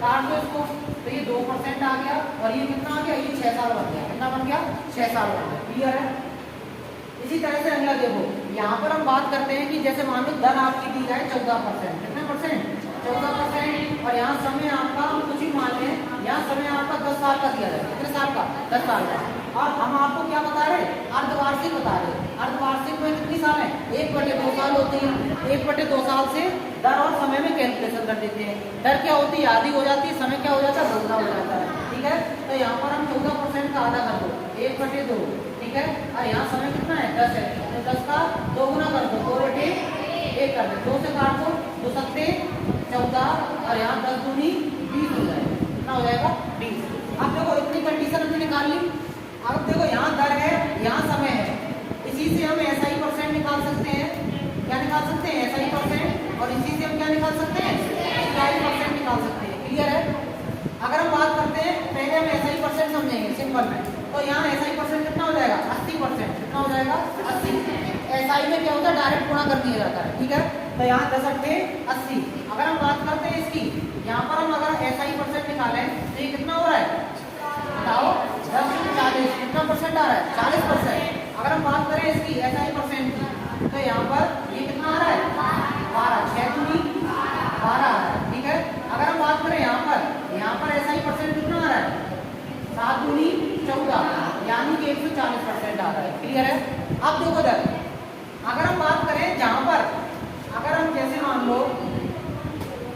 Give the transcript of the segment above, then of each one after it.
काट दो इसको, तो ये 2% आ गया और ये कितना आ गया, ये 6 साल बन गया। कितना बन गया, 6 साल बन गया। क्लियर है। इसी तरह से अगला देखो, यहाँ पर हम बात करते हैं कि जैसे मान लो दर आपकी दी जाए 14%, कितने परसेंट, 14%, और यहाँ समय आपका हम कुछ ही मान लें, यहाँ समय आपका 10 साल का दिया जाए। कितने साल का, 10 साल का। और हम आपको क्या बता रहे हैं, अर्धवार्षिक बता रहे हैं। अर्धवार्षिक में कितनी साल है, 1/2 साल होती है। 1/2 साल से दर और समय में कैलकुलेशन कर देते हैं। दर क्या होती है, आधी हो जाती है, समय क्या हो जाता है, दोगुना हो जाता है। ठीक है, तो यहाँ पर हम 14% का आधा कर दो, 1/2, ठीक है। और यहाँ समय कितना है, 10 है, तो 10 का दोगुना कर दो, 2/1 कर दो, 2 से काट दो, 2 सत्ते 14, और यहाँ 10 दूनी 20 हो जाएगा। कितना हो जाएगा, 20। अब देखो इतनी कंडीशन हमने निकाल ली। अब देखो यहाँ दर है, यहाँ समय है, इसी से हम SI % निकाल सकते हैं। क्या निकाल सकते हैं, SI %, और इसी से हम क्या निकाल सकते हैं, SI % निकाल सकते हैं। क्लियर है। अगर हम बात करते हैं, पहले हम SI % समझेंगे सिंपल में, तो यहाँ SI % कितना हो जाएगा, 80%। कितना हो जाएगा, 80। SI में क्या होता है, डायरेक्ट गुणा कर दिया जाता है। ठीक है, तो यहाँ 10 8 80। अगर हम बात करते हैं इसकी, यहाँ पर हम अगर SI % निकालें तो ये कितना हो रहा है, बताओ, 10 40, कितना परसेंट आ रहा है, 40%। अगर हम बात करें इसकी SI % की, तो यहाँ पर ये कितना आ रहा है, 12, 6 दूनी 12 आ रहा है। ठीक है, अगर हम बात करें यहाँ पर SI % कितना आ रहा है, 7 दूनी 14, यानी कि 140% आ रहा है। क्लियर है। अब देखो दर, अगर हम बात करें जहाँ पर, अगर हम जैसे मान लो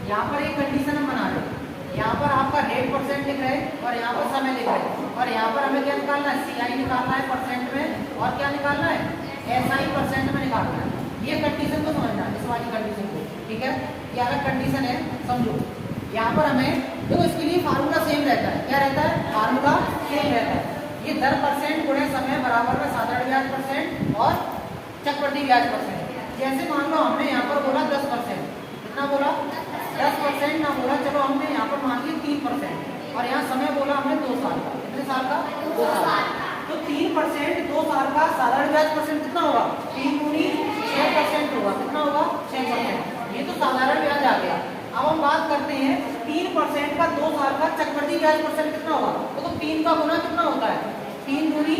यहाँ पर एक कंडीशन हम बना रहे हैं, यहाँ पर आपका रेट % लिख रहे हैं और यहाँ पर समय लिख रहे हैं, और यहाँ पर हमें क्या निकालना है, CI निकालना है % में, और क्या निकालना है, SI % में निकालना है। ये कंडीशन को समझना है, इस वाली कंडीशन को। ठीक है, ये अलग कंडीशन है, समझो। यहाँ पर हमें देखो, इसके लिए फार्मूला सेम रहता है। क्या रहता है, फार्मूला सेम रहता है। ये दर % गुणे समय बराबर में साधारण ब्याज % और चक्रवृद्धि ब्याज %। जैसे मान लो हमने यहाँ पर बोला 10%, कितना बोला, 10% ना बोला, चलो हमने यहाँ पर मान लिया 3%, और यहाँ समय बोला हमने 2 साल का। कितने साल का, 2 साल। तो 3% 2 साल का साधारण ब्याज % कितना होगा, 3 दूनी 6% होगा। कितना होगा, 6%। ये तो साधारण ब्याज आ गया। अब हम बात करते हैं 3% का 2 साल का चक्रवृद्धि ब्याज % कितना होगा, तो 3 का गुना कितना होता है, 3 दूनी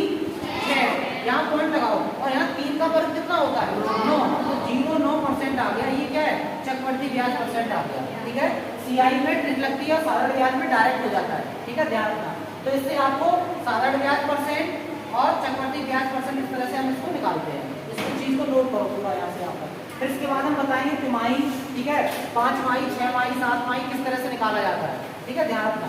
6, यहाँ पॉइंट लगाओ, और यहाँ 3 का वर्ग कितना होता है, 9, तो 0.9% आ गया। ये क्या है, चक्रवृद्धि ब्याज % आ गया। ठीक है, CI में ट्रिक लगती है, साधारण ब्याज में डायरेक्ट हो जाता है। ठीक है, ध्यान रखना। तो इससे आपको साधारण ब्याज % और चक्रवृद्धि ब्याज % इस तरह से हम इसको निकालते हैं। इसको चीज को नोट करो पूरा यहाँ से यहाँ पर। फिर इसके बाद हम बताएंगे तिमाही, ठीक है, 5 माही, 6 माही, 7 माही किस तरह से निकाला जाता है। ठीक है, ध्यान रखना।